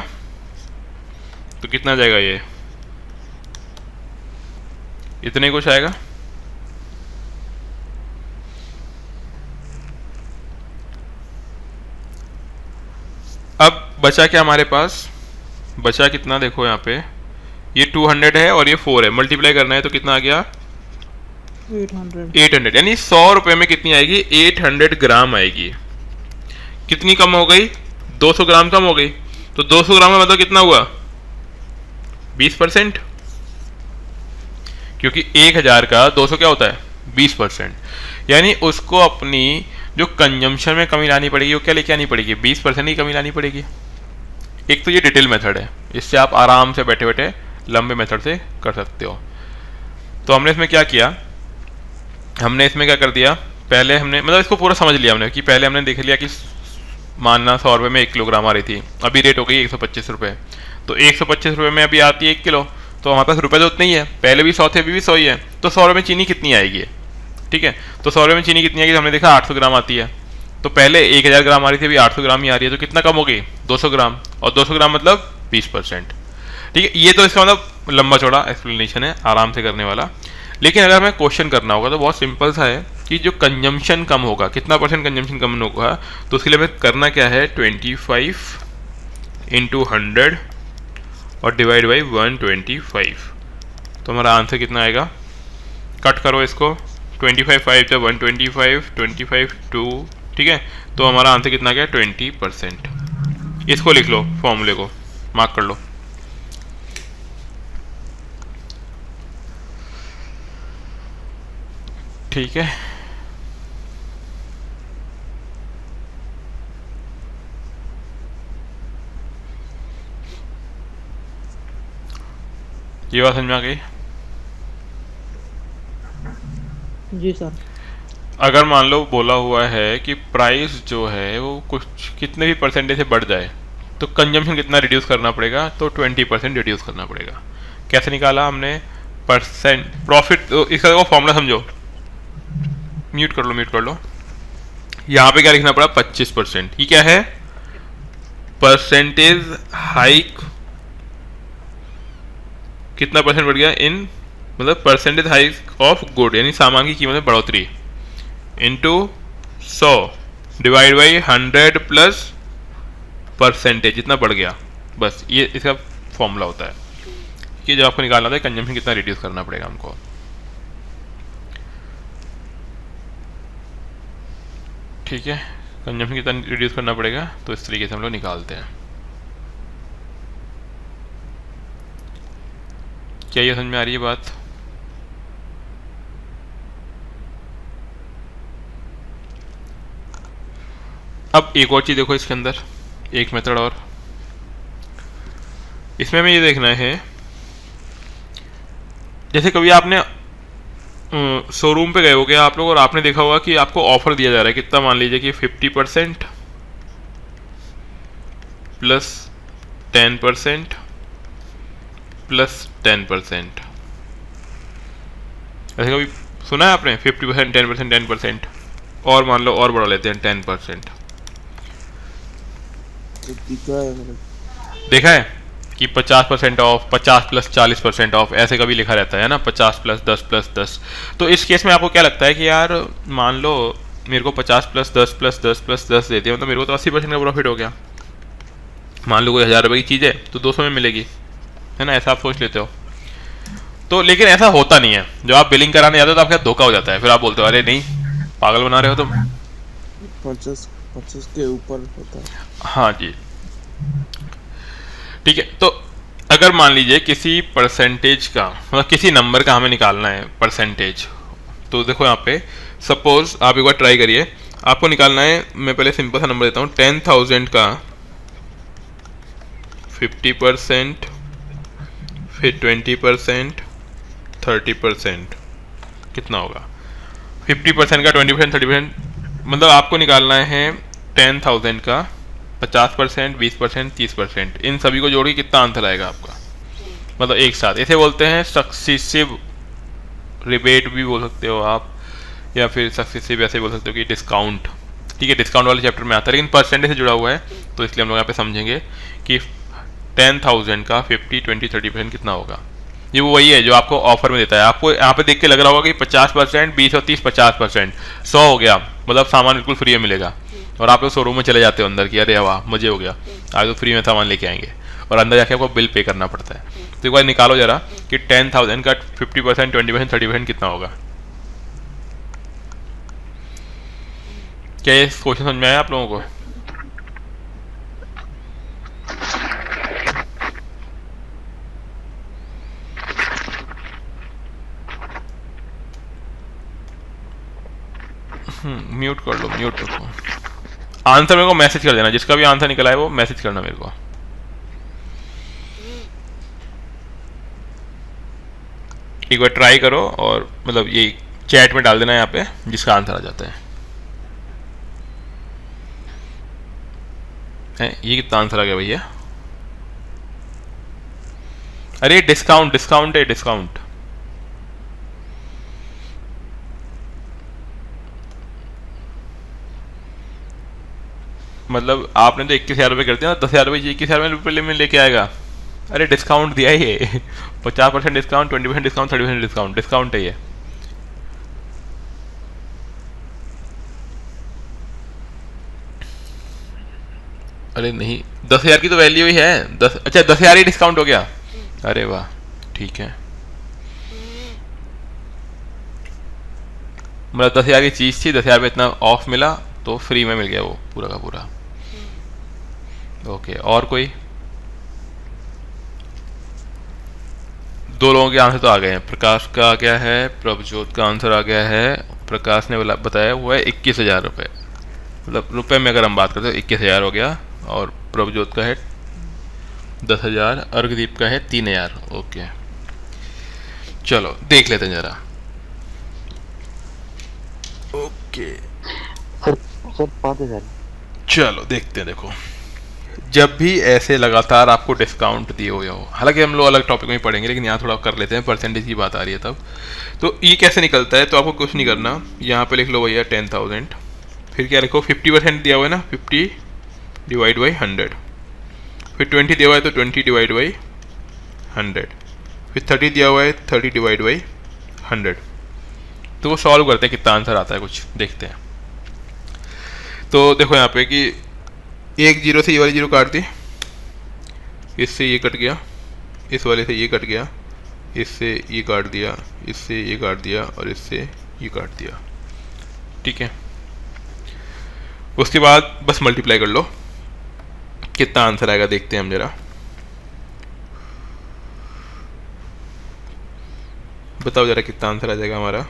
तो कितना जाएगा, ये इतने कुछ आएगा। अब बचा क्या हमारे पास, बचा कितना देखो यहाँ पे, ये 200 है और ये 4 है, मल्टीप्लाई करना है तो कितना आ गया 800। यानी 100 रुपये में कितनी आएगी, 800 ग्राम आएगी। कितनी कम हो गई, 200 ग्राम कम हो गई। तो 200 ग्राम का मतलब कितना हुआ 20%, क्योंकि 1000 का 200 क्या होता है 20%। यानी उसको अपनी जो कंजम्पशन में कमी लानी पड़ेगी वो क्या लेके आनी पड़ेगी, 20% की कमी लानी पड़ेगी। एक तो ये डिटेल मेथड है, इससे आप आराम से बैठे बैठे लंबे मेथड से कर सकते हो। तो हमने इसमें क्या किया, हमने इसमें क्या कर दिया, पहले हमने मतलब इसको पूरा समझ लिया हमने कि पहले हमने देख लिया कि मानना 100 रुपये में 1 किलोग्राम आ रही थी, अभी रेट हो गई 125 रुपये। तो 125 रुपये में अभी आती है 1 किलो, तो हमारे पास रुपये तो उतने ही है, पहले भी 100 थे अभी भी 100 ही है। तो 100 रुपये में चीनी कितनी आएगी, ठीक है। तो 100 रुपये में चीनी कितनी आएगी, हमने देखा 800 ग्राम आती है। तो पहले 1000 ग्राम आ रही थी, अभी 800 ग्राम ही आ रही है, तो कितना कम हो गई 200 ग्राम, और 200 ग्राम मतलब 20%, ठीक है। ये तो इसका मतलब लंबा चौड़ा एक्सप्लेनेशन है, आराम से करने वाला। लेकिन अगर हमें क्वेश्चन करना होगा तो बहुत सिंपल सा है कि जो कंजम्पशन कम होगा, कितना % कंजम्पशन कम होगा, तो उसके लिए हमें करना क्या है 25 इंटू 100 और डिवाइड बाई 125। तो हमारा आंसर कितना आएगा, कट करो इसको, 25 5 जब 125 25 2, ठीक है। तो हमारा आंसर कितना आ गया 20%। इसको लिख लो, फॉर्मूले को मार्क कर लो। ठीक है, ये बात समझ में आ गई। जी सर। अगर मान लो बोला हुआ है कि प्राइस जो है वो कुछ कितने भी % से बढ़ जाए तो कंजम्पशन कितना रिड्यूस करना पड़ेगा, तो 20% रिड्यूस करना पड़ेगा। कैसे निकाला हमने, परसेंट प्रॉफिट, इसका देखो फॉर्मूला समझो, म्यूट कर लो, म्यूट कर लो। यहाँ पे क्या लिखना पड़ा 25%, ये क्या है परसेंटेज हाइक, कितना % बढ़ गया इन, मतलब परसेंटेज हाइक ऑफ गुड, यानी सामान की कीमत में बढ़ोतरी, into 100 divide by 100 plus percentage, जितना बढ़ गया, बस ये इसका फॉर्मूला होता है कि जब आपको निकालना होता है कंजम्पशन कितना रिड्यूस करना पड़ेगा हमको। ठीक है, कंजम्पशन कितना रिड्यूस करना पड़ेगा, तो इस तरीके से हम लोग निकालते हैं। क्या ये समझ में आ रही है बात। अब एक और चीज़ देखो इसके अंदर, एक मेथड और, इसमें हमें ये देखना है, जैसे कभी आपने शोरूम पे गए हो गया आप लोग और आपने देखा होगा कि आपको ऑफर दिया जा रहा है कितना, मान लीजिए कि 50% प्लस 10% प्लस 10%। ऐसे कभी सुना है आपने 50%, 10%, 10%? और मान लो और बढ़ा लेते हैं 10%। देखा है कि 50% ऑफ, 50 प्लस 40% ऑफ, ऐसे कभी लिखा रहता है ना, 50 प्लस 10 प्लस 10। तो इस केस में आपको क्या लगता है कि यार मान लो मेरे को 50 प्लस 10 प्लस 10 प्लस 10 देती है, मतलब मेरे को तो 80% का प्रॉफिट हो गया। मान लो कोई 1000 रुपये की चीज़ है तो 200 में मिलेगी, है ना, ऐसा आप सोच लेते हो। तो लेकिन ऐसा होता नहीं है। जब आप बिलिंग कराने जाते हो तो आपका धोखा हो जाता है, फिर आप बोलते हो अरे नहीं पागल बना रहे हो तुम। 50 के ऊपर होता है। हाँ जी, ठीक है। तो अगर मान लीजिए किसी परसेंटेज का, मतलब किसी नंबर का हमें निकालना है परसेंटेज, तो देखो यहाँ पे सपोज आप एक बार ट्राई करिए, आपको निकालना है, मैं पहले सिंपल सा नंबर देता हूँ, 10,000 का 50%, फिर 20%, 30%, कितना होगा? 50% का 20%, 30%, मतलब आपको निकालना है 10,000 का 50%, 20%, 30%, इन सभी को जोड़ के कितना आंसर आएगा आपका, मतलब एक साथ। इसे बोलते हैं सक्सेसिव रिबेट भी बोल सकते हो आप, या फिर सक्सेसिव ऐसे बोल सकते हो कि डिस्काउंट। ठीक है, डिस्काउंट वाले चैप्टर में आता है, लेकिन परसेंटेज से जुड़ा हुआ है तो इसलिए हम लोग यहाँ पे समझेंगे कि 10,000 का 50, 20, 30% कितना होगा। ये वो वही है जो आपको ऑफर में देता है। आपको यहाँ पे देख के लग रहा होगा कि 50%, 20 और 30, 50%, 100 हो गया, मतलब सामान बिल्कुल फ्री में मिलेगा। और आप लोग शोरूम में चले जाते हो अंदर की, अरे वाह मजे हो गया, आज तो फ्री में सामान लेके आएंगे, और अंदर जाके आपको बिल पे करना पड़ता है। तो एक बार निकालो जरा कि 10,000 का 50%, 20%, 30% कितना होगा। क्या ये क्वेश्चन समझ में आया आप लोगों को? म्यूट कर लो, म्यूट रखो। आंसर मेरे को मैसेज कर देना, जिसका भी आंसर निकला है वो मैसेज करना मेरे को। एक बार ट्राई करो और मतलब ये चैट में डाल देना यहाँ पे जिसका आंसर आ जाता है। ये कितना आंसर आ गया भैया? अरे डिस्काउंट, डिस्काउंट है, डिस्काउंट। मतलब आपने तो 21,000 रुपये कर दिया ना, 10,000 रुपये 21,000 रुपये में लेके आएगा। अरे डिस्काउंट दिया ही है 50% डिस्काउंट, 20% डिस्काउंट, 30% डिस्काउंट, डिस्काउंट है ये। अरे नहीं, 10,000 की तो वैल्यू ही है 10। अच्छा 10,000 ही डिस्काउंट हो गया, अरे वाह ठीक है। मतलब 10,000 की चीज़ थी, 10,000 में इतना ऑफ मिला तो फ्री में मिल गया वो पूरा का पूरा। ओके, और कोई? दो लोगों के आंसर तो आ गए हैं। प्रकाश का आ गया है, प्रभजोत का आंसर आ गया है। प्रकाश ने बताया हुआ है 21,000 रुपये, मतलब रुपए में अगर हम बात करते हैं 21,000 हो गया, और प्रभजोत का है 10,000, अर्घदीप का है 3,000। ओके चलो देख लेते हैं जरा। Okay sir 5,000। चलो देखते हैं। देखो जब भी ऐसे लगातार आपको डिस्काउंट दिए हुए हो, हालांकि हम लोग अलग टॉपिक में ही पढ़ेंगे लेकिन यहाँ थोड़ा कर लेते हैं, परसेंटेज की बात आ रही है तब। तो ये कैसे निकलता है, तो आपको कुछ नहीं करना, यहाँ पे लिख लो भैया 10,000, फिर क्या लिखो 50% दिया हुआ है ना, 50 डिवाइड बाई 100, फिर 20 दिया हुआ है तो 20 डिवाइड बाई 100, फिर 30 दिया हुआ है 30 डिवाइड बाई 100। तो वो सॉल्व करते हैं कितना आंसर आता है, कुछ देखते हैं। तो देखो यहाँ पे कि एक जीरो से ये वाली जीरो काट दी, इससे ये कट गया, इस वाले से ये कट गया, इससे ये काट दिया, इससे ये काट दिया, और इससे ये काट दिया। ठीक है, उसके बाद बस मल्टीप्लाई कर लो, कितना आंसर आएगा देखते हैं हम जरा। बताओ जरा कितना आंसर आ जाएगा हमारा।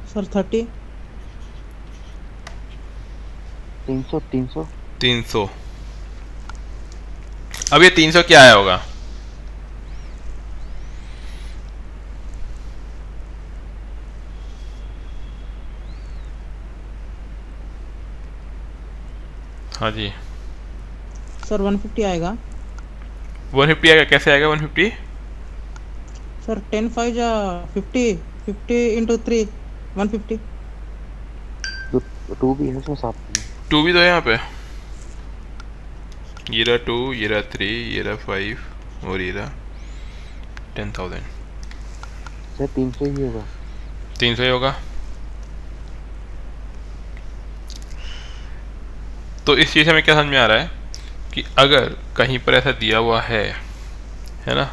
सर 30। 300। अब ये 300 क्या आया होगा? हाँ जी सर 150 आएगा 150 आएगा, कैसे आएगा 150? सर 10 5 जा 50 50 इंटू 3 150 तो 2 भी है सर साथ में। 2 भी तो है यहाँ पे, ये रहा 2, ये रहा 3, ये रहा 5 और ये रहा 10,000। सर 300 ही होगा। 300 ही होगा। तो इस चीज़ से हमें क्या समझ में आ रहा है कि अगर कहीं पर ऐसा दिया हुआ है ना,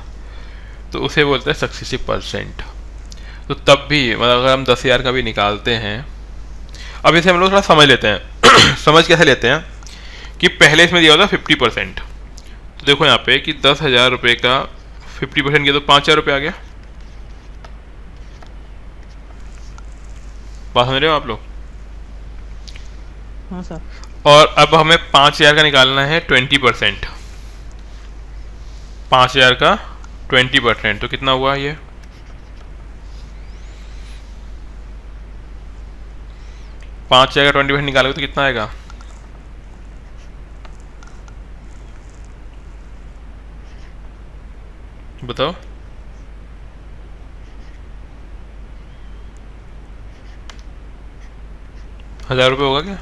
तो उसे बोलते हैं सक्सेसिव परसेंट। तो तब भी मतलब अगर हम 10,000 का भी निकालते हैं, अब इसे हम लोग थोड़ा समझ लेते हैं समझ कैसे लेते हैं कि पहले इसमें दिया होता 50%। तो देखो यहाँ पे कि 10,000 रुपये का 50% किया तो 5,000 रुपये आ गया। बात समझ रहे हो आप लोग? हाँ सर। और अब हमें 5,000 का निकालना है 20%। 5,000 का 20% तो कितना हुआ ये? 5,000 का 20% निकालोगे तो कितना आएगा? बताओ। ₹1,000 होगा क्या?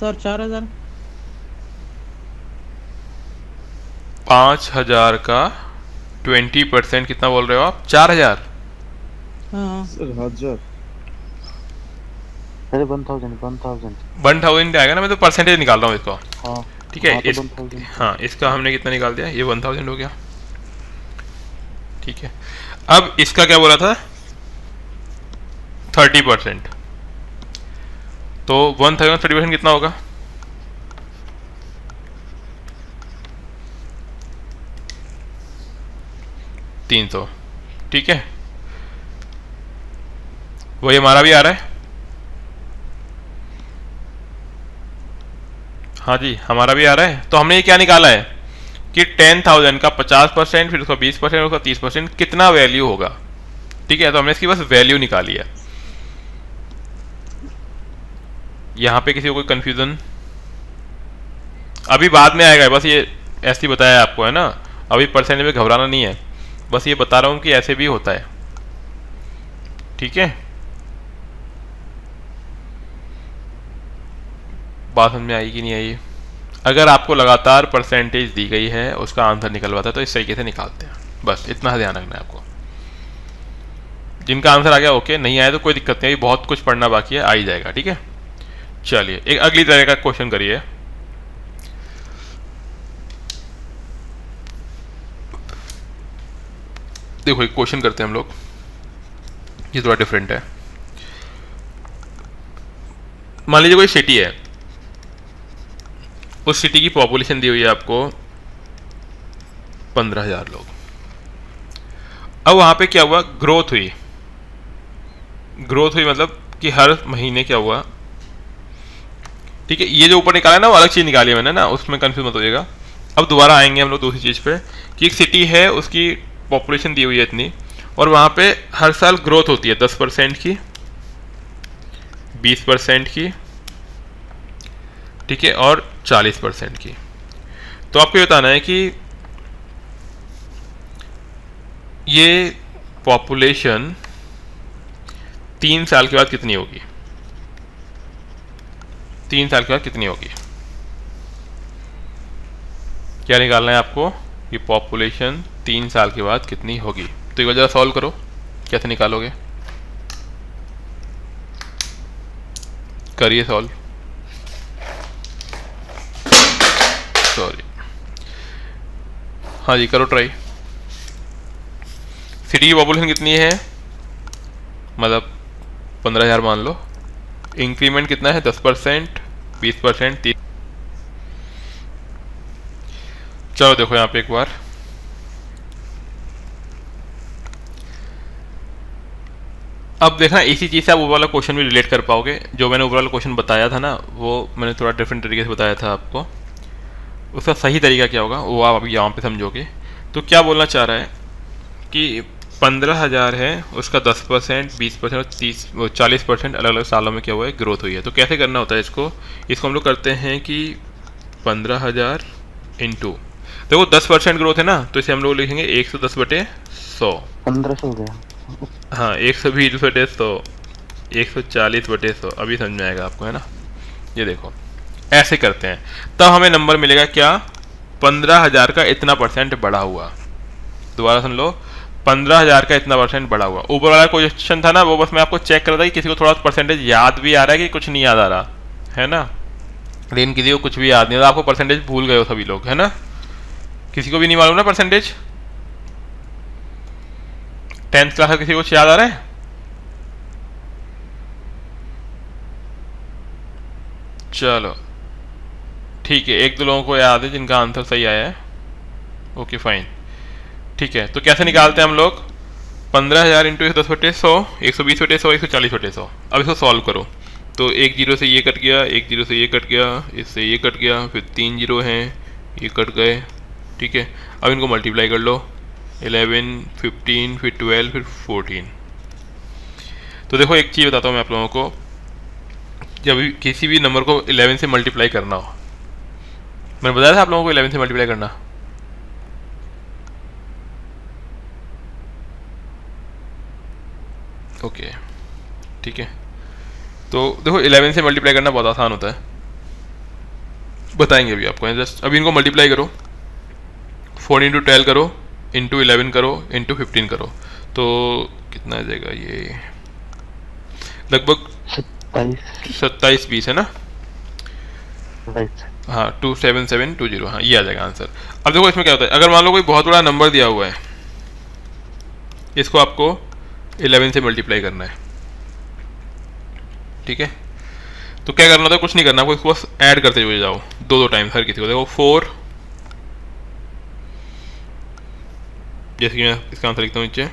सर 4,000। 5,000 का 20% कितना बोल रहे हो आप? 4,000। हाँ सर 1000। अरे 1000 1000 आएगा ना, मैं तो परसेंटेज निकाल रहा हूँ इसको। हाँ ठीक है, हाँ, तो इस 1000। हाँ इसका हमने कितना निकाल दिया, ये 1000 हो गया। ठीक है, अब इसका क्या बोला था? 30%। तो 1000 30% कितना होगा? 300। ठीक है, वही हमारा भी आ रहा है। हाँ जी, हमारा भी आ रहा है। तो हमने ये क्या निकाला है कि 10,000 का 50%, फिर उसका 20%, उसका 30% कितना वैल्यू होगा। ठीक है, तो हमने इसकी बस वैल्यू निकाली है। यहाँ पे किसी को कोई कंफ्यूजन? अभी बाद में आएगा, बस ये ऐसे ही बताया आपको है ना, अभी परसेंटेज में घबराना नहीं है, बस ये बता रहा हूँ कि ऐसे भी होता है। ठीक है, बात समझ में आई कि नहीं आई? अगर आपको लगातार परसेंटेज दी गई है, उसका आंसर निकलवाता है तो इस तरीके से निकालते हैं। बस इतना ध्यान रखना है आपको। जिनका आंसर आ गया ओके, नहीं आया तो कोई दिक्कत नहीं, बहुत कुछ पढ़ना बाकी है, आ ही जाएगा। ठीक है, चलिए एक अगली तरह का क्वेश्चन करिए। देखो एक क्वेश्चन करते हैं हम लोग, ये थोड़ा डिफरेंट है। मान लीजिए कोई सिटी है, उस सिटी की पॉपुलेशन दी हुई है आपको 15,000 लोग। अब वहां पे क्या हुआ? ग्रोथ हुई। ग्रोथ हुई मतलब कि हर महीने क्या हुआ? ठीक है, ये जो ऊपर निकाला है ना वो अलग चीज निकाली है मैंने ना, उसमें कंफ्यूज मत होइएगा। अब दोबारा आएंगे हम लोग दूसरी चीज पे कि एक सिटी है, उसकी पॉपुलेशन दी हुई है इतनी, और वहां पे हर साल ग्रोथ होती है 10% की, 20% की, ठीक है, और 40% की। तो आपको ये बताना है कि ये पॉपुलेशन 3 साल के बाद कितनी होगी। 3 साल के बाद कितनी होगी, क्या निकालना है आपको कि पॉपुलेशन 3 साल के बाद कितनी होगी। तो एक बार जरा सॉल्व करो, कैसे निकालोगे? करिए सॉल्व। सॉरी, हाँ जी करो ट्राई। सिटी की पॉपुलेशन कितनी है, मतलब 15,000 मान लो। इंक्रीमेंट कितना है? 10%, 20%, 30। चलो देखो यहाँ पे एक बार, अब देखना इसी चीज़ से आप वो वाला क्वेश्चन भी रिलेट कर पाओगे। जो मैंने वो वाला क्वेश्चन बताया था ना, वो मैंने थोड़ा डिफरेंट तरीके से बताया था आपको। उसका सही तरीका क्या होगा वो आप अभी यहाँ पे समझोगे। तो क्या बोलना चाह रहा है कि 15,000 है उसका 10%, 20% और 40% अलग अलग सालों में क्या हुआ है, ग्रोथ हुई है। तो कैसे करना होता है इसको हम लोग करते हैं कि 15,000 इंटू, देखो 10% ग्रोथ है ना, तो इसे हम लोग लिखेंगे 110/100। 1500 हो गया। हाँ 120/100, 140/100। अभी समझ में आएगा आपको, है ना। ये देखो ऐसे करते हैं, तब हमें नंबर मिलेगा क्या, 15,000 का इतना परसेंट बढ़ा हुआ। दोबारा सुन लो, 15,000 का इतना परसेंट बढ़ा हुआ। ऊपर वाला क्वेश्चन था ना, वो बस मैं आपको चेक कर रहा था कि किसी को थोड़ा परसेंटेज याद भी आ रहा है कि कुछ नहीं याद आ रहा है ना, लेकिन किसी को कुछ भी याद नहीं था। आपको परसेंटेज भूल गए हो सभी लोग, है ना। किसी को भी नहीं मालूम ना परसेंटेज, 10th क्लास का किसी को कुछ याद आ रहा है? चलो ठीक है, एक दो लोगों को याद है जिनका आंसर सही आया है। ओके फाइन, ठीक है। तो कैसे निकालते हैं हम लोग, 15,000 इंटू 110/100, 120/100, 140/100। अब इसको सॉल्व करो, तो एक जीरो से ये कट गया, एक जीरो से ये कट गया, इससे ये कट गया, फिर 3 जीरो हैं, ये कट गए, ठीक है। अब इनको मल्टीप्लाई कर लो, 11, 15, फिर 12, फिर 14। तो देखो एक चीज़ बताता हूँ मैं आप लोगों को, जब भी किसी भी नंबर को 11 से मल्टीप्लाई करना हो, मैंने बताया था आप लोगों को 11 से मल्टीप्लाई करना, ओके ठीक है। तो देखो 11 से मल्टीप्लाई करना बहुत आसान होता है, बताएंगे अभी आपको। जस्ट अभी इनको मल्टीप्लाई करो, 4 इंटू 12 करो, इंटू 11 करो, इंटू 15 करो, तो कितना आ जाएगा, ये लगभग 27-20 है ना। हाँ 27720, हाँ ये आ जाएगा आंसर। अब देखो इसमें क्या होता है, अगर मान लो कोई बहुत बड़ा नंबर दिया हुआ है, इसको आपको 11 से मल्टीप्लाई करना है, ठीक है। तो क्या करना होता है, कुछ नहीं करना, आपको इसको बस ऐड करते हुए जाओ दो टाइम हर किसी को। देखो 4, जैसे कि मैं इसका आंसर लिखता हूँ नीचे,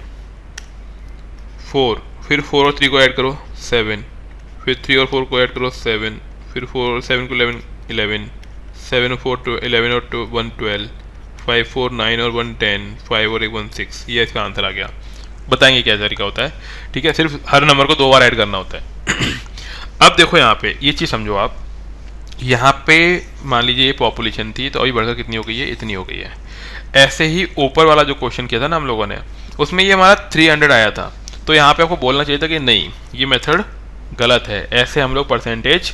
4, फिर 4 और 3 को ऐड करो 7, फिर 3 और 4 को ऐड करो 7, फिर 4 और 7 को 11, 7 और 4 11 और 1 12, 5 4 9 और 1 10, 5 और 1 16। ये इसका आंसर आ गया। बताएंगे क्या तरीका होता है, ठीक है। सिर्फ हर नंबर को 2 बार ऐड करना होता है। अब देखो यहाँ पे ये चीज़ समझो आप, यहाँ पे मान लीजिए ये पॉपुलेशन थी, तो अभी बढ़कर कितनी हो गई है, इतनी हो गई है। ऐसे ही ऊपर वाला जो क्वेश्चन किया था ना हम लोगों ने, उसमें ये हमारा 300 आया था, तो यहाँ पे आपको बोलना चाहिए था कि नहीं ये मेथड गलत है, ऐसे हम लोग परसेंटेज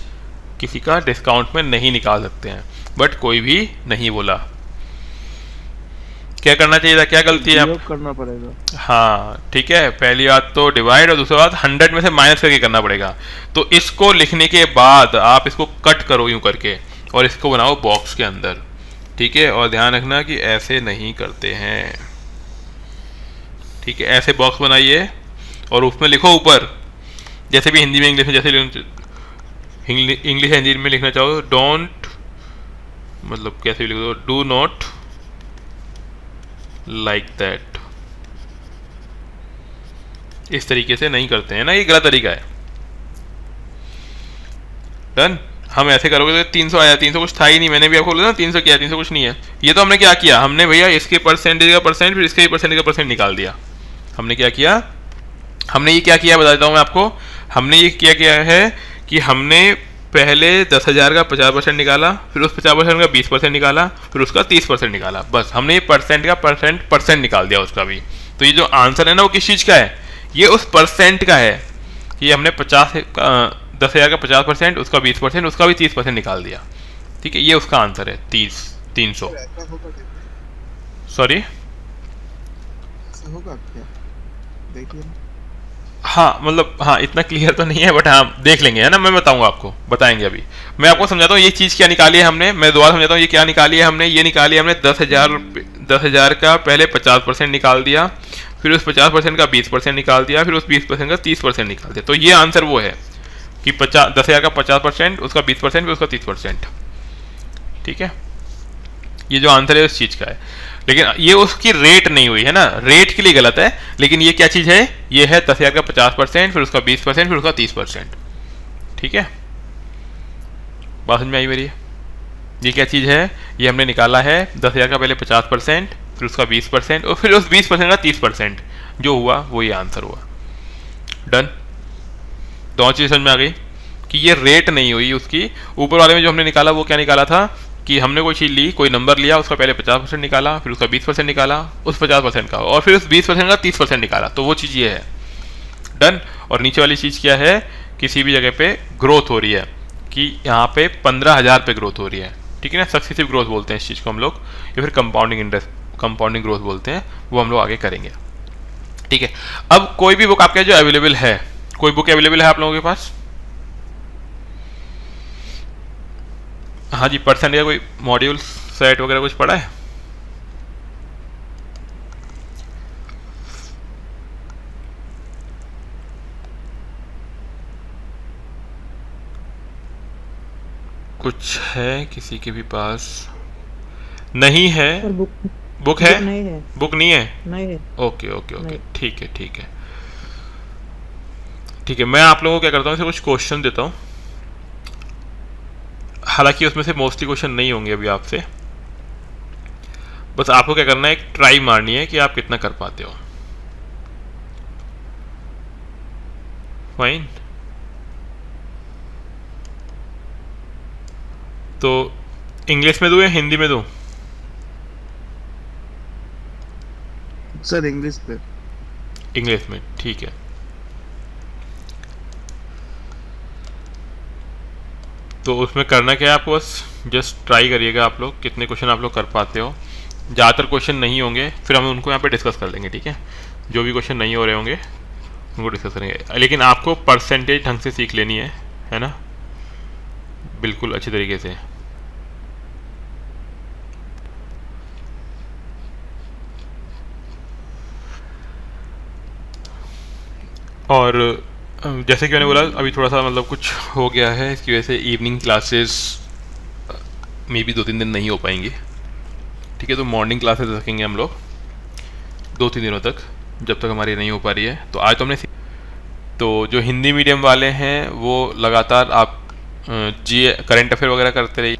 किसी का डिस्काउंट में नहीं निकाल सकते हैं। बट कोई भी नहीं बोला। क्या करना चाहिए था, क्या गलती है आप करना पड़ेगा। हाँ ठीक है, पहली बात तो डिवाइड, और दूसरी बात 100 में से माइनस करके करना पड़ेगा। तो इसको लिखने के बाद आप इसको कट करो यूं करके, और इसको बनाओ बॉक्स के अंदर, ठीक है। और ध्यान रखना कि ऐसे नहीं करते हैं, ठीक है। ऐसे बॉक्स बनाइए और उसमें लिखो ऊपर, जैसे भी हिंदी में इंग्लिश में, जैसे इंग्लिश हिंदी में लिखना चाहो, डोंट, मतलब कैसे भी लिख दो, डू नॉट लाइक दैट। इस तरीके से नहीं करते हैं ना, ये गलत तरीका है। डन। हम ऐसे करोगे तो 300 आया, 300 कुछ था ही नहीं, मैंने भी आपको बोला ना 300 किया, 300 कुछ नहीं है। ये तो हमने क्या किया, हमने भैया इसके परसेंटेज का परसेंट, फिर इसके परसेंटेज का परसेंट निकाल दिया। हमने क्या किया, हमने ये क्या किया बता देता हूँ मैं आपको। हमने ये क्या है कि हमने पहले 10,000 का 50% निकाला, फिर उस 50% का 20% निकाला, फिर उसका 30% निकाला। बस हमने ये परसेंट का परसेंट निकाल दिया उसका भी। तो ये जो आंसर है ना वो किस चीज़ का है, ये उस परसेंट का है। ये हमने 10,000 का 50%, उसका 20%, उसका भी 30% निकाल दिया, ठीक है। ये उसका आंसर है 300। सॉरी देखिए, हाँ मतलब हाँ इतना क्लियर तो नहीं है, बट हाँ देख लेंगे, है ना। मैं बताऊंगा आपको, बताएंगे। अभी मैं आपको समझाता हूँ ये चीज़ क्या निकाली है हमने। मैं दोबारा समझाता हूँ ये क्या निकाली है हमने। ये निकाली है हमने 10,000 का पहले 50% निकाल दिया, फिर उस 50% का 20% निकाल दिया, फिर उस 20% का 30% निकाल दिया। तो ये आंसर वो है कि 10,000 का 50%, उसका 20%, फिर उसका 30%, ठीक है। ये जो आंसर है उस चीज़ का है, लेकिन ये उसकी रेट नहीं हुई है ना, रेट के लिए गलत है। लेकिन ये क्या चीज़ है, ये है 10,000 का 50%, फिर उसका 20%, फिर उसका 30%, ठीक है। बात समझ में आई मेरी। ये क्या चीज़ है, ये हमने निकाला है 10,000 का पहले 50%, फिर उसका 20%, और फिर उस 20% का 30%। जो हुआ वो ये आंसर हुआ। डन। दोनों चीज़ समझ में आ गई कि ये रेट नहीं हुई उसकी। ऊपर वाले में जो हमने निकाला वो क्या निकाला था कि हमने कोई चीज़ ली, कोई नंबर लिया, उसका पहले 50% निकाला, फिर उसका 20% निकाला, उस 50% का, और फिर उस 20% का 30% निकाला, तो वो चीज़ ये है। डन। और नीचे वाली चीज़ क्या है, किसी भी जगह पे ग्रोथ हो रही है कि यहाँ पे 15,000 पे ग्रोथ हो रही है, ठीक है ना। सक्सेसिव ग्रोथ बोलते हैं इस चीज़ को हम लोग, या फिर कंपाउंडिंग ग्रोथ बोलते हैं, वो हम लोग आगे करेंगे, ठीक है। अब कोई भी बुक आपके जो अवेलेबल है, कोई बुक अवेलेबल है आप लोगों के पास? हाँ जी, परसेंट या कोई मॉड्यूल सेट वगैरह कुछ पढ़ा है? कुछ है किसी के भी पास? नहीं है? सर बुक है? नहीं है। बुक नहीं है? नहीं है। ओके ओके ओके, नहीं। ठीक है ठीक है ठीक है। मैं आप लोगों को क्या करता हूँ, कुछ क्वेश्चन देता हूँ, हालांकि उसमें से मोस्टली क्वेश्चन नहीं होंगे अभी आपसे, बस आपको क्या करना है, एक ट्राई मारनी है कि आप कितना कर पाते हो। फाइन। तो इंग्लिश में दूँ या हिंदी में दूँ? सर इंग्लिश पे। इंग्लिश में, ठीक है। तो उसमें करना क्या है आपको, बस जस्ट ट्राई करिएगा आप लोग कितने क्वेश्चन आप लोग कर पाते हो। ज़्यादातर क्वेश्चन नहीं होंगे, फिर हम उनको यहाँ पे डिस्कस कर लेंगे, ठीक है। जो भी क्वेश्चन नहीं हो रहे होंगे उनको डिस्कस करेंगे, लेकिन आपको परसेंटेज ढंग से सीख लेनी है ना, बिल्कुल अच्छी तरीके से। और जैसे कि मैंने बोला अभी थोड़ा सा मतलब कुछ हो गया है, इसकी वजह से इवनिंग क्लासेस मे बी 2-3 दिन नहीं हो पाएंगी, ठीक है। तो मॉर्निंग क्लासेस रखेंगे हम लोग 2-3 दिनों तक, जब तक हमारी नहीं हो पा रही है। तो आज तो हमने तो जो हिंदी मीडियम वाले हैं वो लगातार आप जी करंट अफेयर वगैरह करते रहिए।